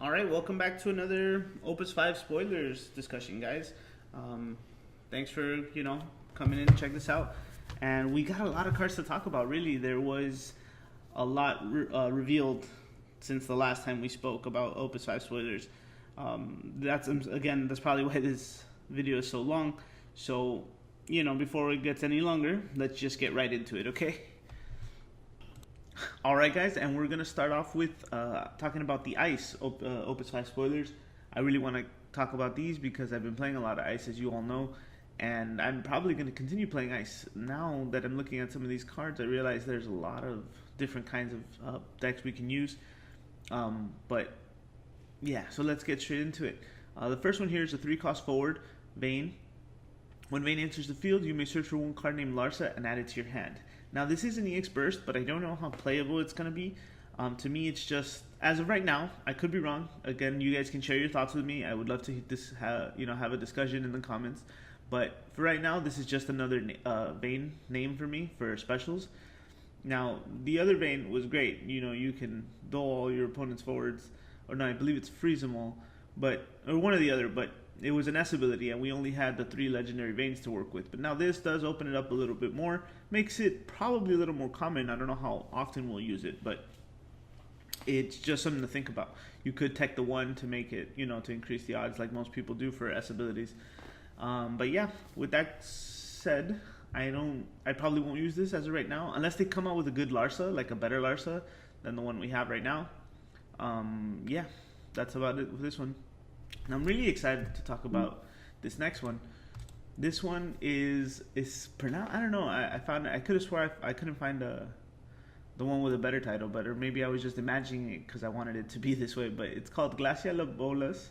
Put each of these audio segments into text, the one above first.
All right, welcome back to another Opus 5 spoilers discussion, guys. Um, Thanks for, coming in and check this out. And we got a lot of cards to talk about, really. There was a lot revealed since the last time we spoke about Opus 5 spoilers. That's probably why this video is so long. So, before it gets any longer, let's just get right into it, okay? Alright guys, and we're going to start off with talking about the Ice Opus 5 spoilers. I really want to talk about these because I've been playing a lot of Ice, as you all know, and I'm probably going to continue playing Ice. Now that I'm looking at some of these cards, I realize there's a lot of different kinds of decks we can use. But yeah, so let's get straight into it. The first one here is a 3-cost forward, Vayne. When Vayne enters the field, you may search for one card named Larsa and add it to your hand. Now, this is an EX Burst, but I don't know how playable it's going to be. To me, it's just, as of right now, I could be wrong. Again, you guys can share your thoughts with me. I would love to have a discussion in the comments. But for right now, this is just another Vayne name for me for specials. Now, the other Vayne was great. You can dull all your opponent's forwards. Or no, I believe it's freeze them all. Or one or the other, but it was an S ability, and we only had the 3 legendary Vaynes to work with. But now this does open it up a little bit more, makes it probably a little more common. I don't know how often we'll use it, but it's just something to think about. You could tech the 1 to make it, to increase the odds like most people do for S abilities. But yeah, with that said, I probably won't use this as of right now, unless they come out with a good Larsa, like a better Larsa than the one we have right now. Yeah, that's about it with this one. And I'm really excited to talk about this next one. This one is pronounced. I don't know. I could have swore I couldn't find the one with a better title, or maybe I was just imagining it because I wanted it to be this way. But it's called Glacia Bolas,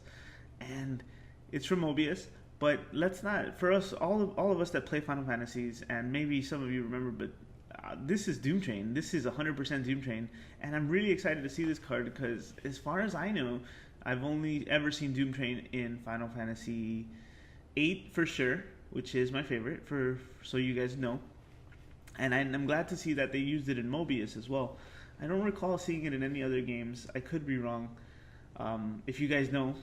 and it's from Mobius. But let's not, for us, all of us that play Final Fantasies, and maybe some of you remember, but this is Doom Train. This is 100% Doom Train, and I'm really excited to see this card because, as far as I know, I've only ever seen Doom Train in Final Fantasy VIII for sure, which is my favorite, so you guys know. And I'm glad to see that they used it in Mobius as well. I don't recall seeing it in any other games. I could be wrong. If you guys know,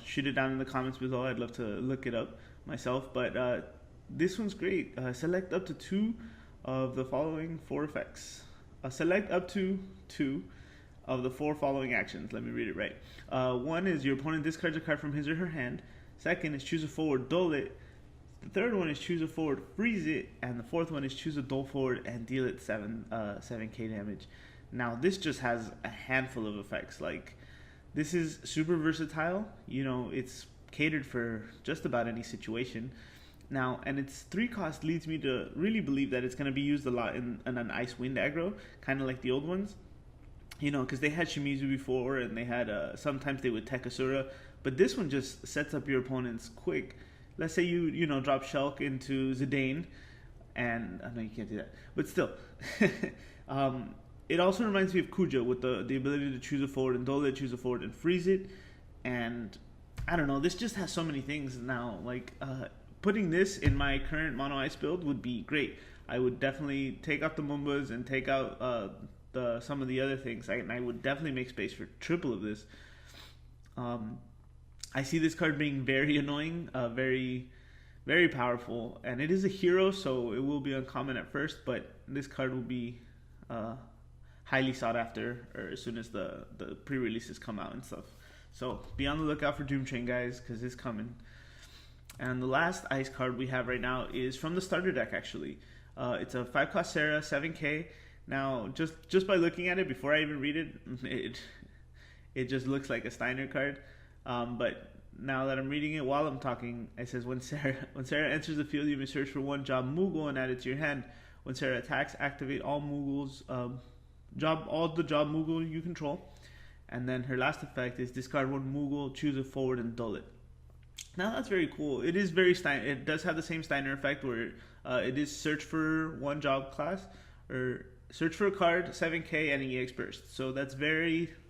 shoot it down in the comments below. I'd love to look it up myself. But this one's great. Select up to 2 of the following 4 effects. Select up to 2 of the 4 following actions. Let me read it right. 1 is your opponent discards a card from his or her hand. 2nd is choose a forward, dull it. The 3rd one is choose a forward, freeze it. And the 4th one is choose a dull forward and deal it 7k damage. Now, this just has a handful of effects. Like, this is super versatile. It's catered for just about any situation. Now, and its 3 cost leads me to really believe that it's going to be used a lot in an Ice Wind aggro, kind of like the old ones. Because they had Shimizu before, and they had sometimes they would tech Asura, but this one just sets up your opponents quick. Let's say you drop Shulk into Zidane, and I know you can't do that, but still, it also reminds me of Kuja with the ability to choose a forward and Dole, choose a forward and freeze it, and I don't know. This just has so many things now. Like putting this in my current mono ice build would be great. I would definitely take out the Mumbas and take out some of the other things, and I would definitely make space for triple of this. I see this card being very annoying, very, very powerful, and it is a hero, so it will be uncommon at first, but this card will be highly sought after as soon as the pre-releases come out and stuff. So be on the lookout for Doom Train, guys, because it's coming. And the last ice card we have right now is from the starter deck, actually. It's a 5-cost Sarah, 7k. Now, just by looking at it, before I even read it, it just looks like a Steiner card. But now that I'm reading it while I'm talking, it says when Sarah enters the field, you may search for 1 job Moogle and add it to your hand. When Sarah attacks, activate all Moogles, all the job Moogle you control. And then her last effect is discard 1 Moogle, choose a forward, and dull it. Now that's very cool. It is very Steiner. It does have the same Steiner effect where it is search for 1 job class, or search for a card, 7k, and an EX Burst. So that's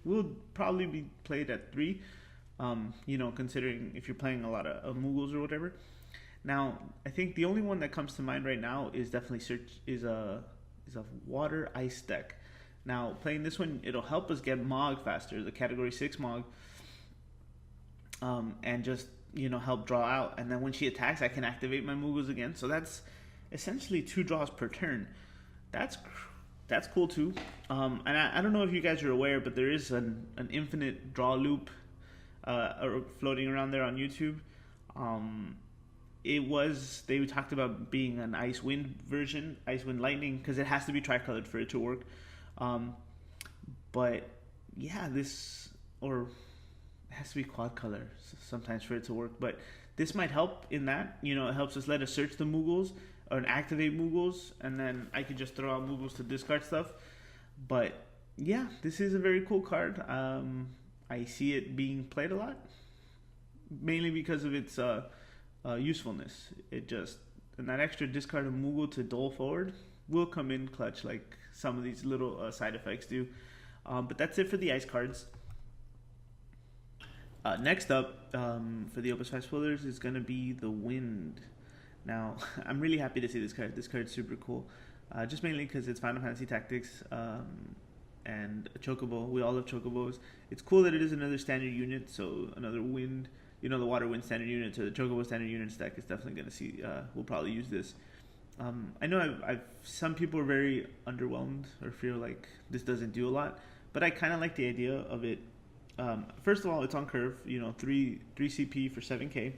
will probably be played at 3, considering if you're playing a lot of Moogles or whatever. Now, I think the only one that comes to mind right now is definitely a water ice deck. Now, playing this one, it'll help us get Mog faster, the category 6 Mog, and just, help draw out. And then when she attacks, I can activate my Moogles again. So that's essentially 2 draws per turn. That's cool too. And I don't know if you guys are aware, but there is an infinite draw loop floating around there on YouTube. They talked about being an Ice Wind version, Ice Wind Lightning, because it has to be tricolored for it to work. But yeah, or it has to be quad color sometimes for it to work. But this might help in that, it helps us let us search the Moogles or activate Moogles, and then I could just throw out Moogles to discard stuff. But yeah, this is a very cool card. I see it being played a lot, mainly because of its usefulness. And that extra discard of Moogle to dole forward will come in clutch, like some of these little side effects do. But that's it for the ice cards. Next up, for the Opus 5 spoilers, is going to be the Wind. Now, I'm really happy to see this card. This card's super cool. Just mainly because it's Final Fantasy Tactics and a Chocobo. We all love Chocobos. It's cool that it is another standard unit, so another Wind, the Water Wind standard unit, so the Chocobo standard unit stack is definitely going to see, we'll probably use this. I know some people are very underwhelmed or feel like this doesn't do a lot, but I kind of like the idea of it. First of all, it's on curve, 3 CP for 7k,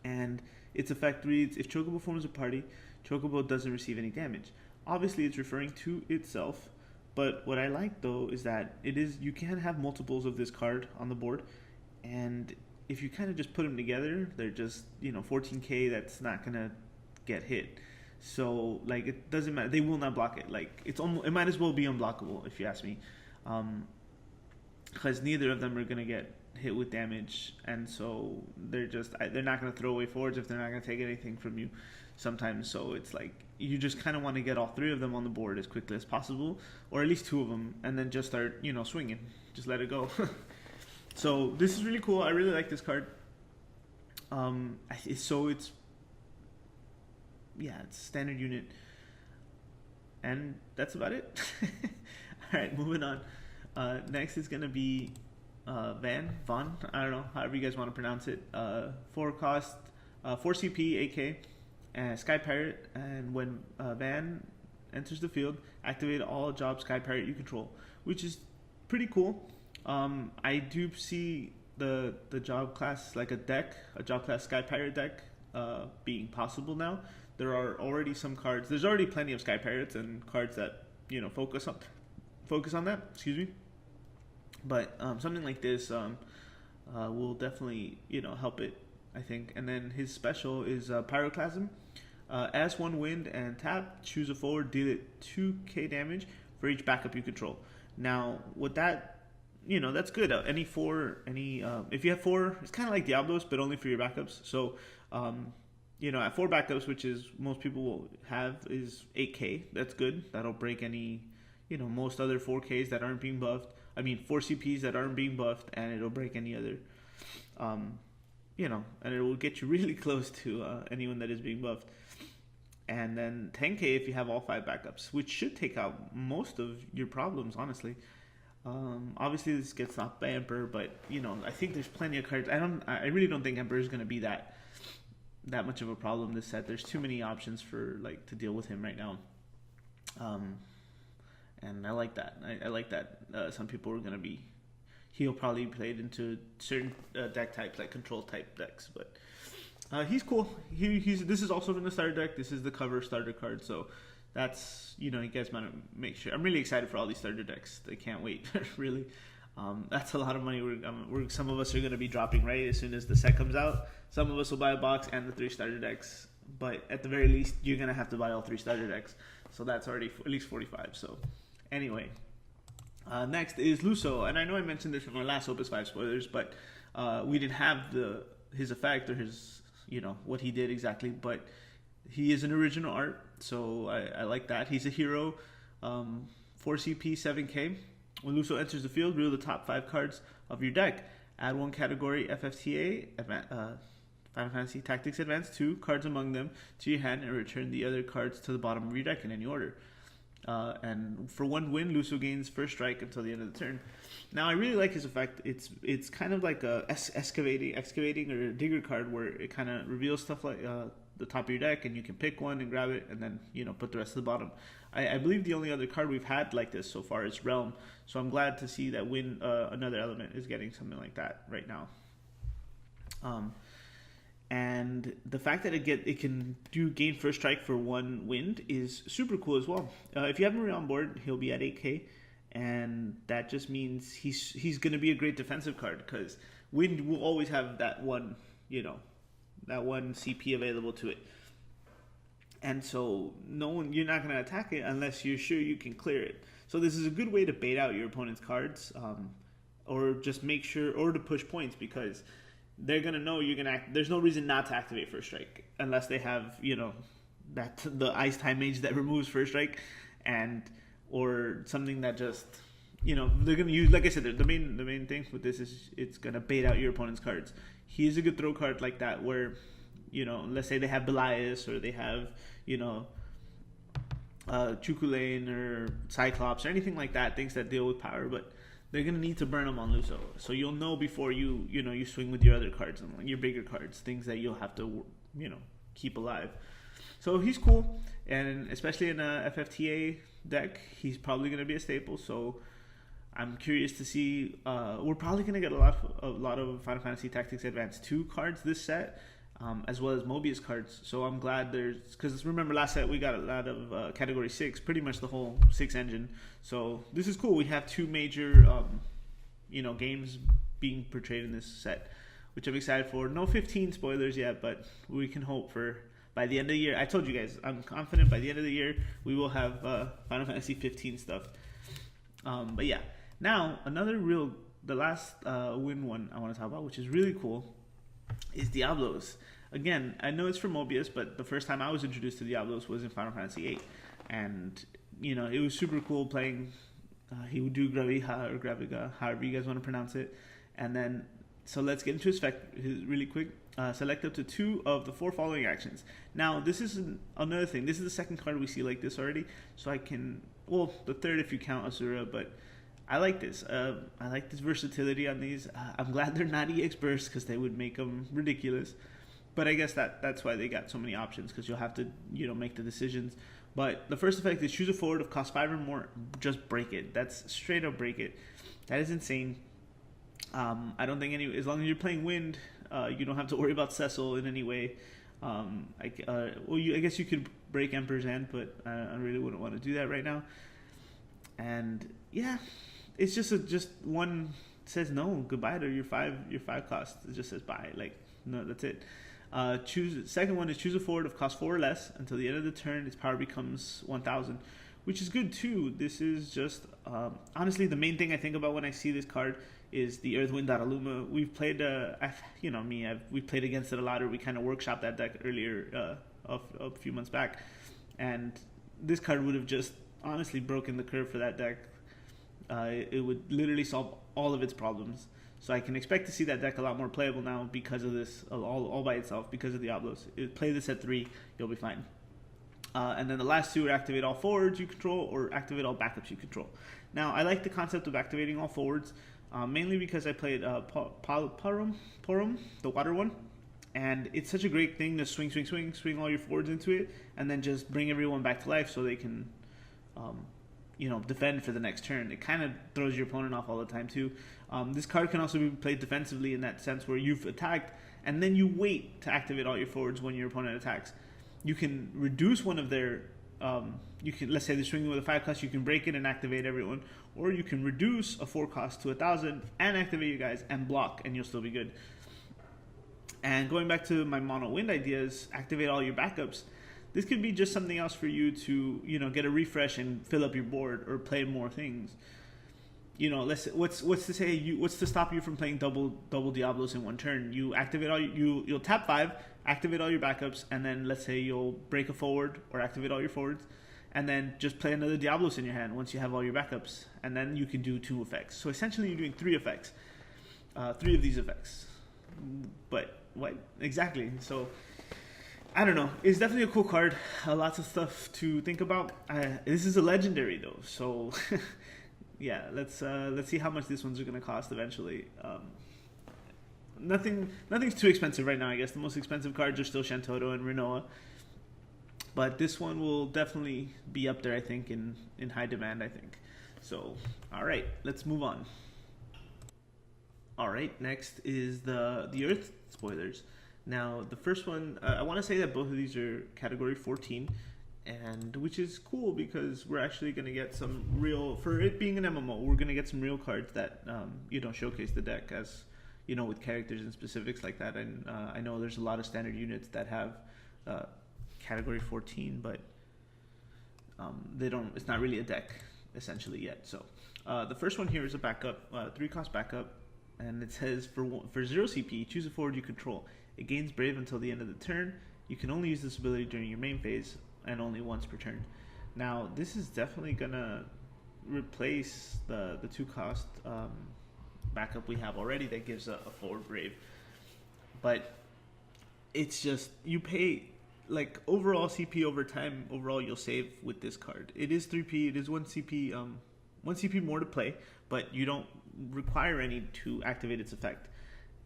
and its effect reads, if Chocobo forms a party, Chocobo doesn't receive any damage. Obviously, it's referring to itself, but what I like, though, is that you can have multiples of this card on the board, and if you kind of just put them together, they're just, 14k that's not going to get hit. So, it doesn't matter. They will not block it. It might as well be unblockable, if you ask me. Because neither of them are going to get hit with damage, and so they're not going to throw away forwards if they're not going to take anything from you sometimes. So it's you just kind of want to get all 3 of them on the board as quickly as possible, or at least 2 of them, and then just start swinging, just let it go. So this is really cool. I really like this card. It's standard unit, and that's about it. All right, moving on. Next is going to be Von, I don't know, however you guys want to pronounce it. 4 cost, 4 CP, AK, Sky Pirate, and when Van enters the field, activate all job Sky Pirate you control, which is pretty cool. I do see the job class, like a job class Sky Pirate deck being possible now. There are already some cards. There's already plenty of Sky Pirates and cards that focus on that. Excuse me. But something like this will definitely help it, I think. And then his special is Pyroclasm. As 1 wind and tap, choose a forward, deal it 2k damage for each backup you control. Now, with that, that's good. If you have 4, it's kind of like Diablos, but only for your backups. So, at 4 backups, which is most people will have, is 8k. That's good. That'll break any, most other 4ks that aren't being buffed. 4 CPs that aren't being buffed, and it'll break any other, and it will get you really close to anyone that is being buffed. And then 10k if you have all 5 backups, which should take out most of your problems, honestly. Obviously, this gets knocked by Emperor, but I think there's plenty of cards. I really don't think Emperor is going to be that much of a problem this set. There's too many options for to deal with him right now. And I like that. I like that some people are going to be... He'll probably be played into certain deck types, like control type decks. But he's cool. This is also from the starter deck. This is the cover starter card. So that's, you guys want to make sure. I'm really excited for all these starter decks. I can't wait, really. That's a lot of money. Some of us are going to be dropping right as soon as the set comes out. Some of us will buy a box and the 3 starter decks. But at the very least, you're going to have to buy all 3 starter decks. So that's already at least 45. So... Anyway, next is Luso, and I know I mentioned this from our last Opus 5 spoilers, but we didn't have his effect or his, what he did exactly, but he is an original art, so I like that. He's a hero, 4 CP, 7k. When Luso enters the field, reveal the top 5 cards of your deck. Add 1 category Fftcg, Final Fantasy Tactics Advanced, 2 cards among them to your hand, and return the other cards to the bottom of your deck in any order. and for 1 win, Luso gains first strike until the end of the turn. Now I really like his effect. It's kind of like a excavating or a digger card where it kind of reveals stuff like the top of your deck, and you can pick one and grab it, and then put the rest to the bottom. I believe the only other card we've had like this so far is Realm, so I'm glad to see that another element is getting something like that right now. And the fact that it can gain first strike for 1 wind is super cool as well. If you have Marie on board, he'll be at 8k, and that just means he's going to be a great defensive card because wind will always have that one CP available to it, and so you're not going to attack it unless you're sure you can clear it. So this is a good way to bait out your opponent's cards, or just make sure, or to push points, because they're gonna know you're gonna act. There's no reason not to activate first strike unless they have the ice time mage that removes first strike, or something that just they're gonna use. Like I said, the main thing with this is it's gonna bait out your opponent's cards. He's a good throw card like that where let's say they have Belias or they have Chukulane or Cyclops or anything like that, things that deal with power, but they're gonna need to burn them on Luso, so you'll know before you swing with your other cards and your bigger cards, things that you'll have to keep alive. So he's cool, and especially in a FFTA deck, he's probably gonna be a staple. So I'm curious to see. We're probably gonna get a lot of Final Fantasy Tactics Advance 2 cards this set, as well as Mobius cards. So I'm glad because remember last set we got a lot of Category 6, pretty much the whole 6 engine. So this is cool. We have 2 major games being portrayed in this set, which I'm excited for. No 15 spoilers yet, but we can hope for by the end of the year. I told you guys, I'm confident by the end of the year we will have Final Fantasy 15 stuff. But yeah, now the last win one I want to talk about, which is really cool, is Diablos. Again, I know it's for Mobius, but the first time I was introduced to Diablos was in Final Fantasy VIII, and it was super cool playing. He would do Graviga or Graviga, however you guys want to pronounce it, and then so let's get into his effect really quick. Select up to 2 of the 4 following actions. Now this is another thing. This is the second card we see like this already, so the third if you count Asura, but I like this. I like this versatility on these. I'm glad they're not EX bursts because they would make them ridiculous. But I guess that's why they got so many options, because you'll have to make the decisions. But the first effect is choose a forward of cost 5 or more. Just break it. That's straight up break it. That is insane. I don't think as long as you're playing wind, you don't have to worry about Cecil in any way. I guess you could break Emperor's End, but I really wouldn't want to do that right now. And yeah. It's just one says no, goodbye to your 5 cost. It just says bye. No, that's it. Second one is choose a forward of cost 4 or less until the end of the turn. Its power becomes 1,000, which is good too. This is just honestly the main thing I think about when I see this card is the Earth Wind Daraluma. We've played we played against it a lot, or we kind of workshopped that deck earlier a few months back, and this card would have just honestly broken the curve for that deck. It would literally solve all of its problems. So I can expect to see that deck a lot more playable now because of this, all by itself, because of Diablos. Play this at 3, you'll be fine. And then the last 2 are activate all forwards you control or activate all backups you control. Now, I like the concept of activating all forwards, mainly because I played Porum, the water one. And it's such a great thing to swing all your forwards into it, and then just bring everyone back to life so they can defend for the next turn. It kind of throws your opponent off all the time too. This card can also be played defensively in that sense, where you've attacked and then you wait to activate all your forwards when your opponent attacks. You can reduce one of their let's say they're swinging with a 5 cost, you can break it and activate everyone, or you can reduce a 4 cost to 1,000 and activate you guys and block, and you'll still be good. And going back to my mono wind ideas, activate all your backups. This could be just something else for you to, get a refresh and fill up your board or play more things. What's to stop you from playing double Diablos in one turn? You activate you'll tap 5, activate all your backups, and then let's say you'll break a forward or activate all your forwards, and then just play another Diablos in your hand once you have all your backups, and then you can do 2 effects. So essentially, you're doing 3 effects, 3 of these effects. But what exactly? So I don't know. It's definitely a cool card. Lots of stuff to think about. This is a legendary though, so yeah. Let's see how much this one's gonna cost eventually. Nothing's too expensive right now. I guess the most expensive cards are still Shantoto and Rinoa, but this one will definitely be up there. I think in high demand. I think. So all right, let's move on. All right, next is the Earth spoilers. Now, the first one, I want to say that both of these are category 14, and which is cool because we're actually going to get some real, for it being an MMO, we're going to get some real cards that showcase the deck as with characters and specifics like that. And I know there's a lot of standard units that have category 14, but they don't. It's not really a deck essentially yet. So the first one here is a backup, 3-cost backup. And it says for 0 CP, choose a forward you control. It gains Brave until the end of the turn. You can only use this ability during your main phase and only once per turn. Now, this is definitely going to replace the 2-cost backup we have already that gives a forward Brave. But it's just, you pay, like, overall CP over time, overall you'll save with this card. It is 3P, it is 1 CP, 1 CP more to play, but you don't require any to activate its effect.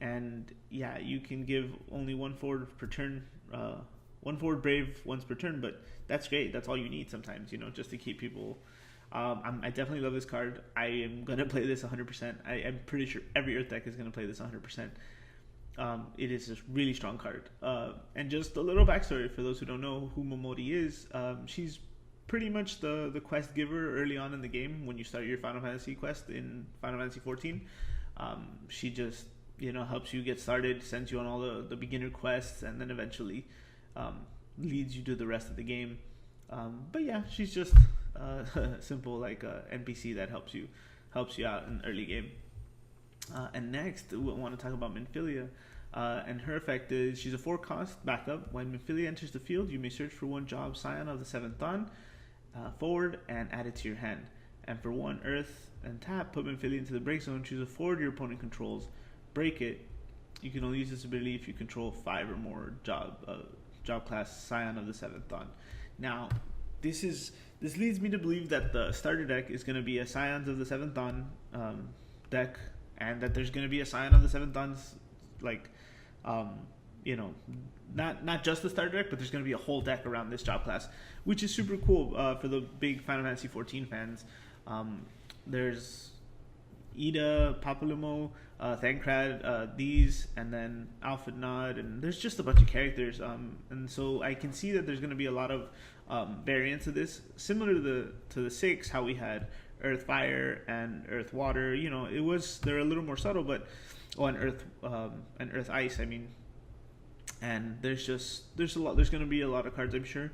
And yeah, you can give only 1 forward per turn, 1 forward Brave once per turn, but that's great. That's all you need sometimes, just to keep people. I definitely love this card. I am going to play this 100%. I'm pretty sure every Earth deck is going to play this 100%. It is a really strong card. And just a little backstory for those who don't know who Momori is. She's pretty much the quest giver early on in the game when you start your Final Fantasy quest in Final Fantasy 14. She just helps you get started, sends you on all the beginner quests, and then eventually leads you to the rest of the game. But yeah, she's just simple like NPC that helps you out in the early game. And next we want to talk about Minfilia. And her effect is she's a 4-cost backup. When Minfilia enters the field, you may search for 1 job Scion of the 7th Dawn forward and add it to your hand. And for 1 Earth and tap, put Minfilia into the break zone. Choose a forward your opponent controls. Break it. You can only use this ability if you control 5 or more job class Scion of the 7th Dawn. Now, this leads me to believe that the starter deck is going to be a Scions of the 7th Dawn deck, and that there's going to be a Scion of the 7th Dawn's not just the starter deck, but there's going to be a whole deck around this job class, which is super cool for the big Final Fantasy 14 fans. There's Ida, Papalumo, Thancred, these, and then Alpha Nod, and there's just a bunch of characters. And so I can see that there's going to be a lot of variants of this, similar to the 6, how we had Earth Fire and Earth Water. They're a little more subtle, but and Earth Ice. I mean, and there's going to be a lot of cards, I'm sure.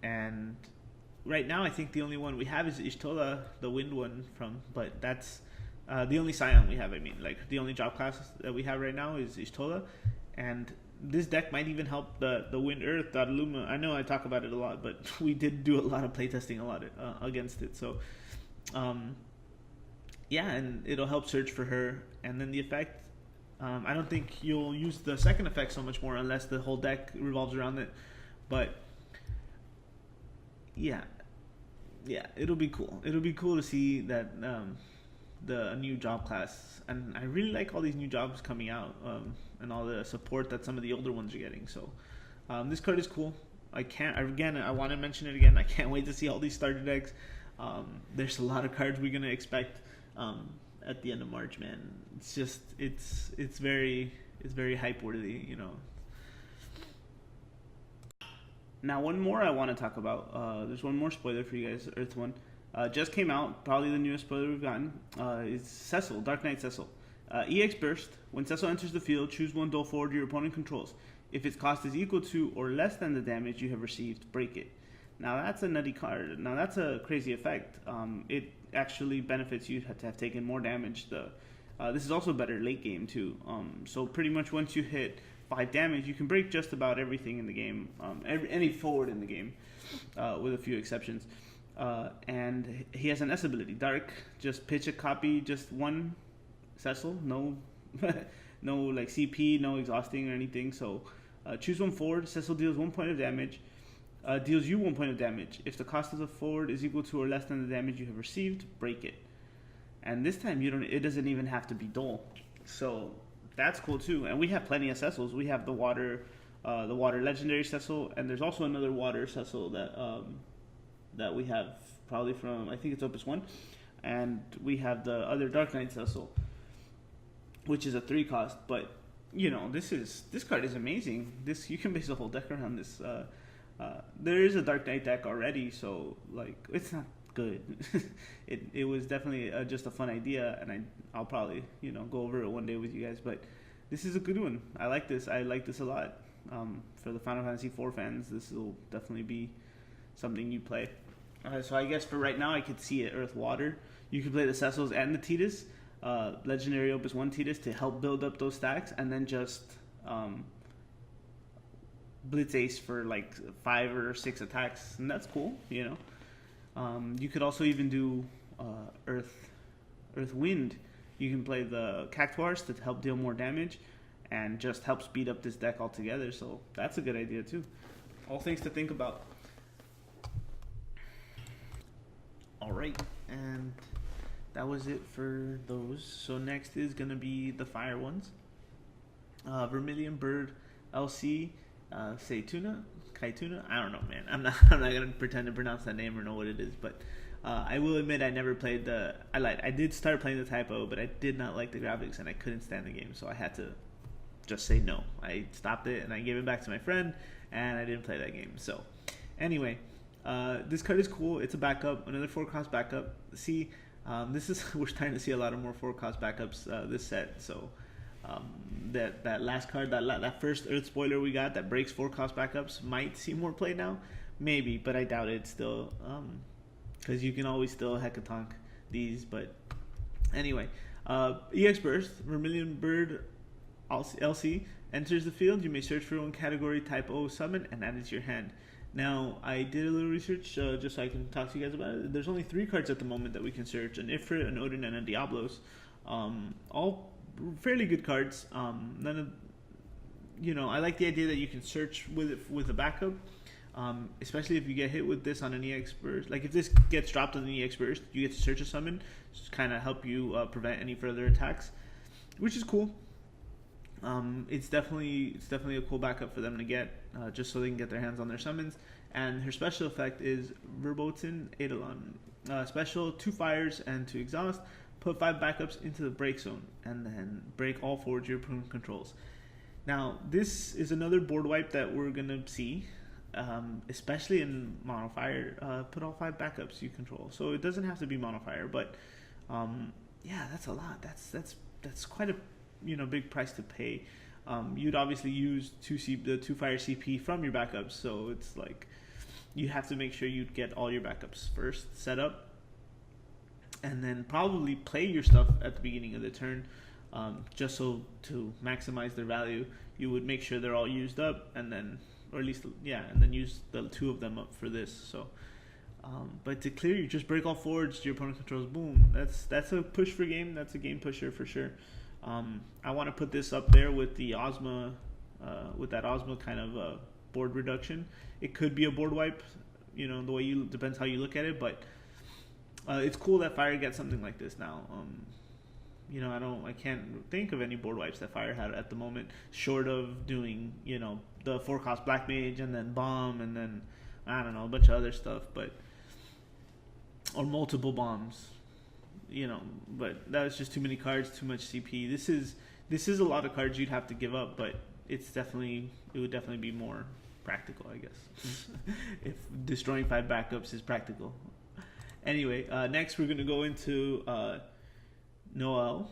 And right now, I think the only one we have is Ishtola, the Wind one but that's the only Scion we have. I mean, like the only job class that we have right now is Ishtola, and this deck might even help the Wind Earth Daruluma. I know I talk about it a lot, but we did do a lot of playtesting against it. So, yeah, and it'll help search for her. And then the effect, I don't think you'll use the second effect so much more unless the whole deck revolves around it. But yeah, it'll be cool. It'll be cool to see that the new job class, and I really like all these new jobs coming out, and all the support that some of the older ones are getting. So this card is cool. I want to mention it again. I can't wait to see all these starter decks. There's a lot of cards we're gonna expect at the end of March, man. It's just it's very hype worthy, Now, one more I want to talk about. There's one more spoiler for you guys. Earth one just came out. Probably the newest spoiler we've gotten. Is Cecil, Dark Knight Cecil. EX Burst. When Cecil enters the field, choose 1 dual forward your opponent controls. If its cost is equal to or less than the damage you have received, break it. Now, that's a nutty card. Now, that's a crazy effect. It actually benefits you to have taken more damage. This is also better late game, too. So pretty much once you hit 5 damage, you can break just about everything in the game, any forward in the game, with a few exceptions. And he has an S ability, Dark. Just pitch a copy, just 1 Cecil, no no like CP, no exhausting or anything. So Choose one forward. Cecil deals 1 point of damage. Deals you 1 point of damage. If the cost of the forward is equal to or less than the damage you have received, break it. And this time it doesn't even have to be dull. So that's cool too. And we have plenty of Cecils. We have the water legendary Cecil, and there's also another water Cecil that we have probably from, I think it's Opus 1. And we have the other Dark Knight Cecil, which is a 3 cost. But you know, this card is amazing. You can base a whole deck around this. There is a Dark Knight deck already, so like it's not good. it was definitely just a fun idea, and I'll probably go over it one day with you guys. But this is a good one. I like this. I like this a lot. For the Final Fantasy IV fans, this will definitely be something you play. So I guess for right now, I could see it Earth Water. You could play the Cecils and the Tidus, Legendary Opus 1 Tidus, to help build up those stacks, and then just Blitz Ace for like 5 or 6 attacks, and that's cool. You could also even do Earth Wind. You can play the Cactuars to help deal more damage, and just help speed up this deck altogether. So that's a good idea too. All things to think about. Alright, and that was it for those. So next is going to be the fire ones. Vermilion Bird LC, Kaituna. I don't know, man. I'm not going to pretend to pronounce that name or know what it is, but I will admit I never played I did start playing the typo, but I did not like the graphics and I couldn't stand the game, so I had to just say no. I stopped it and I gave it back to my friend, and I didn't play that game. So anyway, this card is cool. It's a backup, another 4-cost backup. See, we're starting to see a lot of more 4-cost backups this set. So that last card, that first Earth Spoiler we got that breaks 4-cost backups might see more play now, maybe, but I doubt it still, because you can always still hecatonk these. But anyway, EX Burst, Vermilion Bird LC enters the field. You may search for one category type O summon and add it to your hand. Now, I did a little research just so I can talk to you guys about it. There's only 3 cards at the moment that we can search: an Ifrit, an Odin, and a Diablos. All fairly good cards. None of, I like the idea that you can search with a backup, especially if you get hit with this on an EX Burst. Like if this gets dropped on an EX Burst, you get to search a summon, just kind of help you prevent any further attacks, which is cool. It's definitely a cool backup for them to get, just so they can get their hands on their summons. And her special effect is Verboten Eidolon. Special, 2 fires and 2 exhaust. Put 5 backups into the break zone, and then break all forwards your opponent controls. Now, this is another board wipe that we're gonna see, especially in mono fire. Put all 5 backups you control. So it doesn't have to be mono fire, but yeah, that's a lot. That's quite a big price to pay. You'd obviously use the 2 fire CP from your backups, so it's like you have to make sure you get all your backups first set up, and then probably play your stuff at the beginning of the turn, just so to maximize their value. You would make sure they're all used up, and then, or at least, and then use the 2 of them up for this. So but to clear, you just break all forwards to your opponent controls. Boom. That's a push for game. That's a game pusher for sure. I want to put this up there with the Ozma, with that Ozma kind of board reduction. It could be a board wipe, the way depends how you look at it, but it's cool that Fire gets something like this now. I can't think of any board wipes that Fire had at the moment, short of doing, the 4-cost Black Mage and then Bomb and then, I don't know, a bunch of other stuff, or multiple bombs. But that was just too many cards, too much CP. This is a lot of cards you'd have to give up, but it would definitely be more practical, I guess. If destroying 5 backups is practical. Anyway, next we're gonna go into Noelle.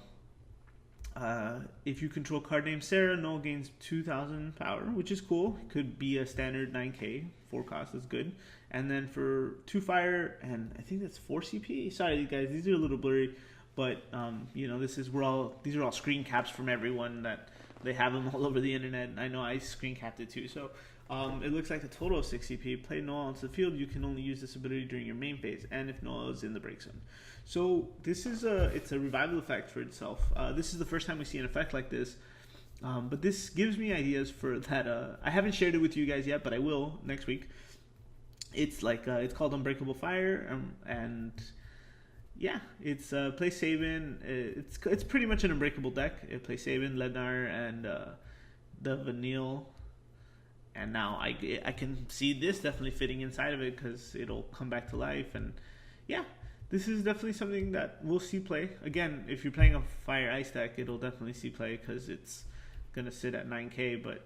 If you control a card named Sarah, Noelle gains 2,000 power, which is cool. Could be a standard 9k, 4 cost is good. And then for 2 fire, and I think that's 4 CP. Sorry, guys, these are a little blurry, but these are all screen caps from everyone that they have them all over the internet. I know I screen capped it too. So it looks like a total of 6 CP. Play Noelle onto the field. You can only use this ability during your main phase, and if Noelle is in the break zone. So this is it's a revival effect for itself. This is the first time we see an effect like this. But this gives me ideas for that. I haven't shared it with you guys yet, but I will next week. It's like it's called Unbreakable Fire, and yeah, it's play Sabin. It's pretty much an Unbreakable deck. It plays Sabin, Lednar, and the Vanille. And now I can see this definitely fitting inside of it because it'll come back to life. And yeah, this is definitely something that we'll see play. Again, if you're playing a Fire Ice deck, it'll definitely see play because it's gonna sit at 9k. But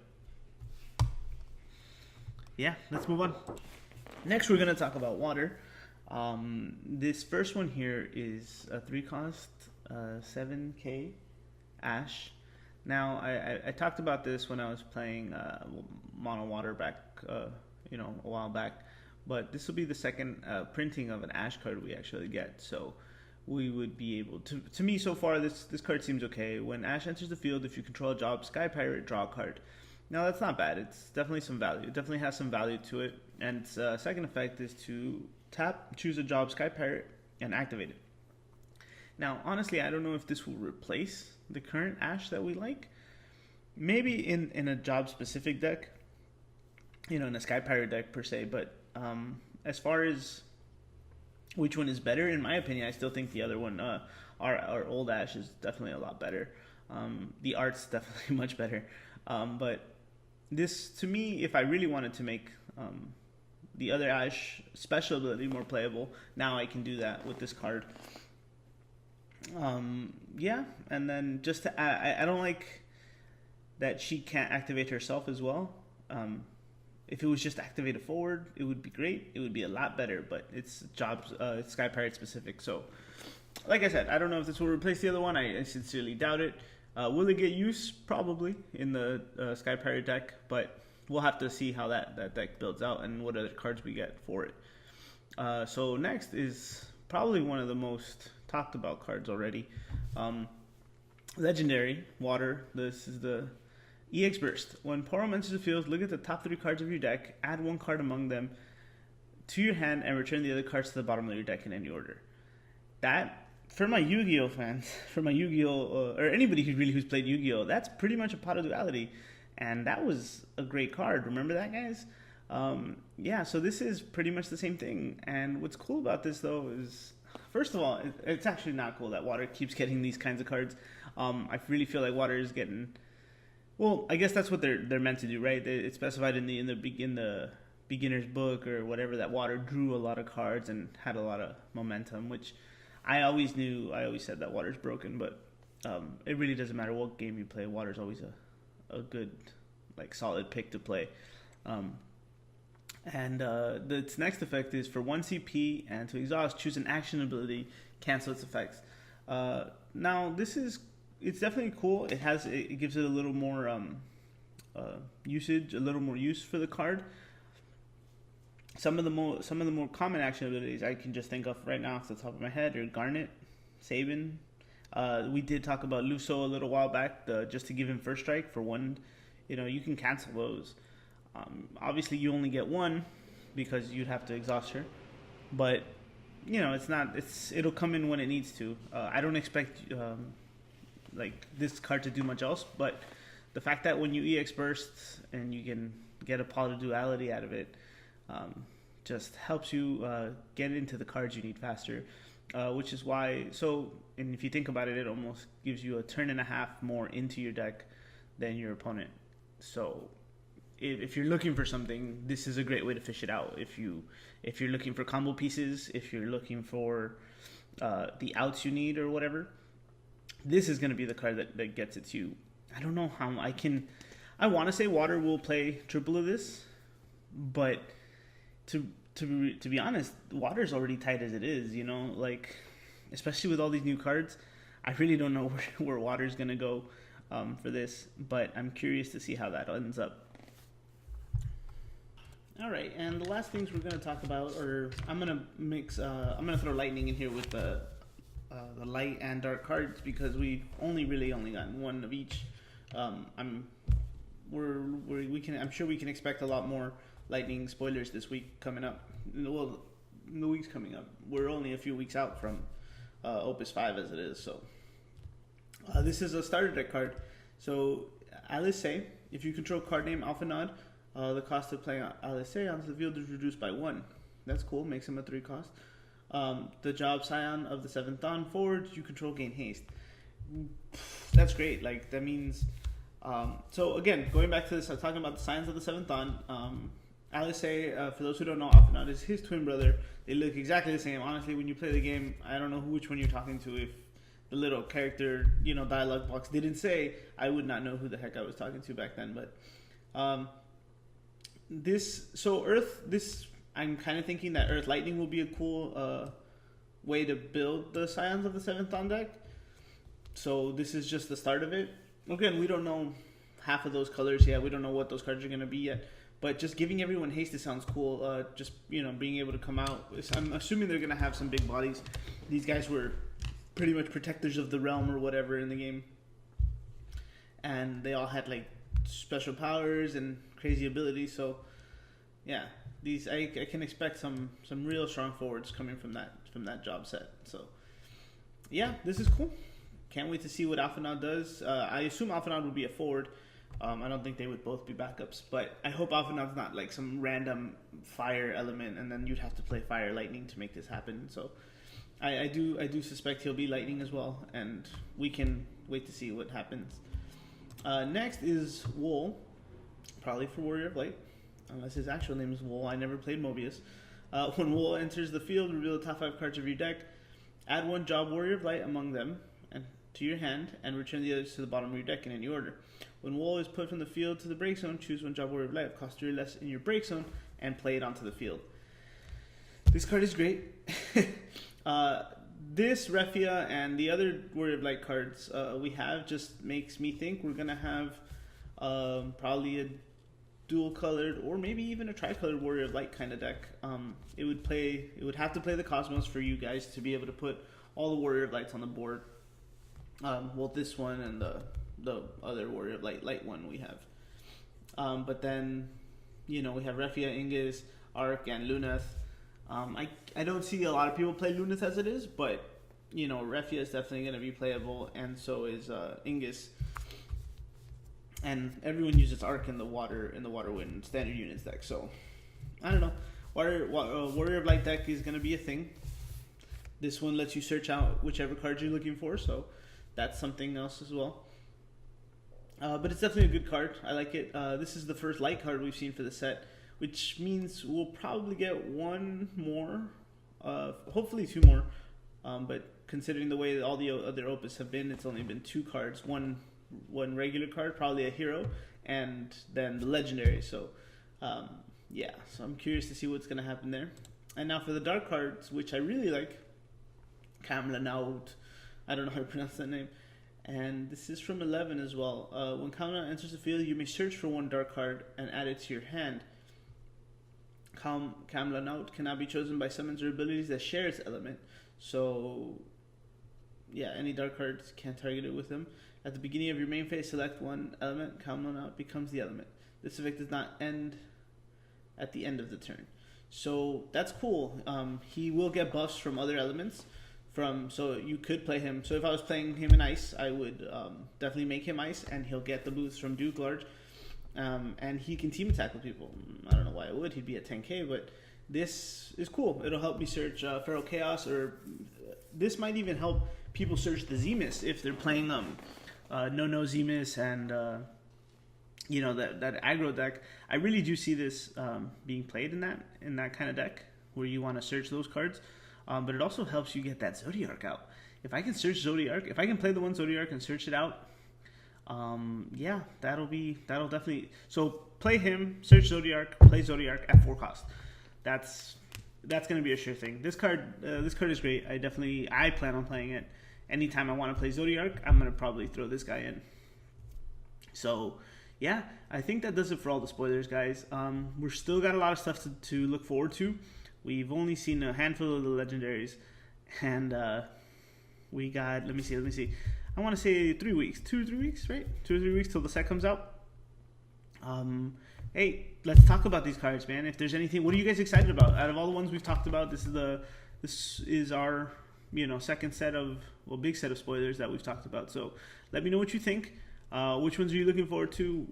yeah, let's move on. Next, we're gonna talk about water. This first one here is a 3-cost 7k Ash. Now, I talked about this when I was playing Mono Water back, a while back. But this will be the second printing of an Ash card we actually get. So we would be able to me, so far, this card seems okay. When Ash enters the field, if you control a job, Sky Pirate, draw a card. Now, that's not bad. It's definitely some value. It definitely has some value to it. And its second effect is to tap, choose a job, Sky Pirate, and activate it. Now, honestly, I don't know if this will replace the current Ash that we like. Maybe in a job-specific deck, in a Sky Pirate deck per se. But as far as which one is better, in my opinion, I still think the other one, our old Ash, is definitely a lot better. The art's definitely much better. But this, to me, if I really wanted to make the other Ash special ability more playable, now I can do that with this card. Yeah, and then just to add, I don't like that she can't activate herself as well. If it was just activated forward, it would be great. It would be a lot better, but it's it's Sky Pirate specific. So, like I said, I don't know if this will replace the other one. I sincerely doubt it. Will it get use? Probably in the Sky Pirate deck, but we'll have to see how that deck builds out and what other cards we get for it. So next is probably one of the most talked about cards already. Legendary Water. This is the EX Burst. When Porom enters the field, look at the top 3 cards of your deck, add 1 card among them to your hand, and return the other cards to the bottom of your deck in any order. That, for my Yu-Gi-Oh fans, for my Yu-Gi-Oh, or anybody who's played Yu-Gi-Oh, that's pretty much a pot of duality, and that was a great card. Remember that, guys? Yeah, so this is pretty much the same thing. And what's cool about this, though, is, first of all, it's actually not cool that Water keeps getting these kinds of cards. I really feel like Water is getting... Well, I guess that's what they're meant to do, right? It's specified in the beginner's book or whatever that Water drew a lot of cards and had a lot of momentum, which I always knew. I always said that Water's broken, but it really doesn't matter what game you play. Water's always a good, solid pick to play. And its next effect is for 1 CP and to exhaust, choose an action ability, cancel its effects. Now, it's definitely cool. It gives it a little more usage, a little more use for the card. Some of the more common action abilities I can just think of right now off the top of my head are Garnet, Sabin. We did talk about Luso a little while back, just to give him first strike for 1. You can cancel those. Obviously, you only get 1 because you'd have to exhaust her, but it'll come in when it needs to. I don't expect this card to do much else, but the fact that when you EX Burst and you can get a pot of duality out of it, just helps you get into the cards you need faster, which is why. And if you think about it, it almost gives you a turn and a half more into your deck than your opponent. So if you're looking for something, this is a great way to fish it out. If you're looking for combo pieces, if you're looking for the outs you need or whatever, this is going to be the card that gets it to you. I don't know how I want to say Water will play triple of this, but to be honest, Water's already tight as it is, especially with all these new cards. I really don't know where Water's going to go for this, but I'm curious to see how that ends up. All right, and the last things we're going to talk about, or I'm going to throw lightning in here with the light and dark cards because we've only gotten 1 of each. I'm sure we can expect a lot more lightning spoilers this week coming up. Well, in the weeks coming up, we're only a few weeks out from Opus 5 as it is. So this is a starter deck card. So Alice, if you control card name Alphanod, the cost of playing Alice onto the field is reduced by 1. That's cool, makes him a 3 cost. The job Scion of the 7th Dawn forward, you control gain haste. That's great. Like, that means... so again, going back to this, I was talking about the Scions of the 7th Dawn. Alice, for those who don't know, Alphanod is his twin brother. They look exactly the same. Honestly, when you play the game, I don't know which one you're talking to. If the little character, dialogue box didn't say, I would not know who the heck I was talking to back then. But I'm kind of thinking that Earth Lightning will be a cool way to build the Scions of the 7th Dawn deck. So this is just the start of it. Again, we don't know half of those colors yet. We don't know what those cards are going to be yet. But just giving everyone haste, it sounds cool. Just, being able to come out. I'm assuming they're going to have some big bodies. These guys were pretty much protectors of the realm or whatever in the game. And they all had, like, special powers and crazy abilities. So, yeah. I can expect some real strong forwards coming from that job set. So, yeah, this is cool. Can't wait to see what Alphanod does. I assume Alphanod would be a forward. I don't think they would both be backups, but I hope Alphanod's not like some random fire element, and then you'd have to play fire lightning to make this happen. So I do suspect he'll be lightning as well, and we can wait to see what happens. Next is Wool, probably for Warrior of Light, unless his actual name is Wool. I never played Mobius. When Wool enters the field, reveal the top 5 cards of your deck. Add 1 job Warrior of Light among them and to your hand, and return the others to the bottom of your deck in any order. When Wool is put from the field to the break zone, choose 1 job Warrior of Light of cost 3 or less in your break zone and play it onto the field. This card is great. This Refia and the other Warrior of Light cards we have just makes me think we're going to have probably a dual-colored or maybe even a tri-colored Warrior of Light kind of deck. It would have to play the Cosmos for you guys to be able to put all the Warrior of Lights on the board. Well, this one and the other Warrior of Light one we have. But then, we have Refia, Ingus, Arc, and Luneth. I don't see a lot of people play Luneth as it is, but, Refia is definitely going to be playable, and so is Ingus. And everyone uses Arc in the Waterwind standard units deck, so I don't know. Warrior of Light deck is going to be a thing. This one lets you search out whichever card you're looking for, so that's something else as well. But it's definitely a good card. I like it. This is the first light card we've seen for the set, which means we'll probably get 1 more, hopefully 2 more. But considering the way that all the other Opus have been, it's only been 2 cards. One regular card, probably a hero, and then the legendary. So, yeah. So I'm curious to see what's going to happen there. And now for the dark cards, which I really like, Kamlanaut. I don't know how to pronounce that name. And this is from 11 as well. When Kamlanaut enters the field, you may search for 1 dark card and add it to your hand. Kamlanaut cannot be chosen by summons or abilities that share its element. So, yeah, any dark cards can't target it with them. At the beginning of your main phase, select 1 element. Kamlanaut becomes the element. This effect does not end at the end of the turn. So that's cool. He will get buffs from other elements. So you could play him. So if I was playing him in Ice, I would definitely make him Ice, and he'll get the boost from Duke Large. And he can team attack with people. I don't know why I would. He'd be at 10k, but this is cool. It'll help me search Feral Chaos, or this might even help people search the Zemus if they're playing No Zemus and that aggro deck. I really do see this being played in that kind of deck where you want to search those cards. But it also helps you get that Zodiark out. If I can search Zodiark, if I can play the 1 Zodiark and search it out, yeah, that'll definitely. So play him, search Zodiark, play Zodiark at 4 cost. That's gonna be a sure thing. This card is great. I plan on playing it. Anytime I want to play Zodiark, I'm gonna probably throw this guy in. So yeah, I think that does it for all the spoilers, guys. We're still got a lot of stuff to look forward to. We've only seen a handful of the legendaries, and we got, let me see. I want to say 3 weeks, 2 or 3 weeks, right? 2 or 3 weeks till the set comes out. Hey, let's talk about these cards, man. If there's anything, what are you guys excited about? Out of all the ones we've talked about, this is our second set of big set of spoilers that we've talked about. So let me know what you think. Which ones are you looking forward to?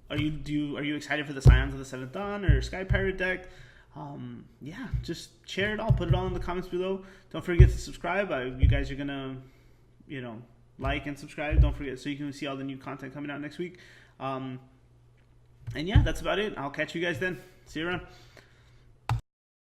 Are you excited for the Scions of the Seventh Dawn or Sky Pirate deck? Yeah, just share it all. Put it all in the comments below. Don't forget to subscribe. You guys are gonna, like and subscribe. Don't forget, so you can see all the new content coming out next week. And yeah, that's about it. I'll catch you guys then. See you around.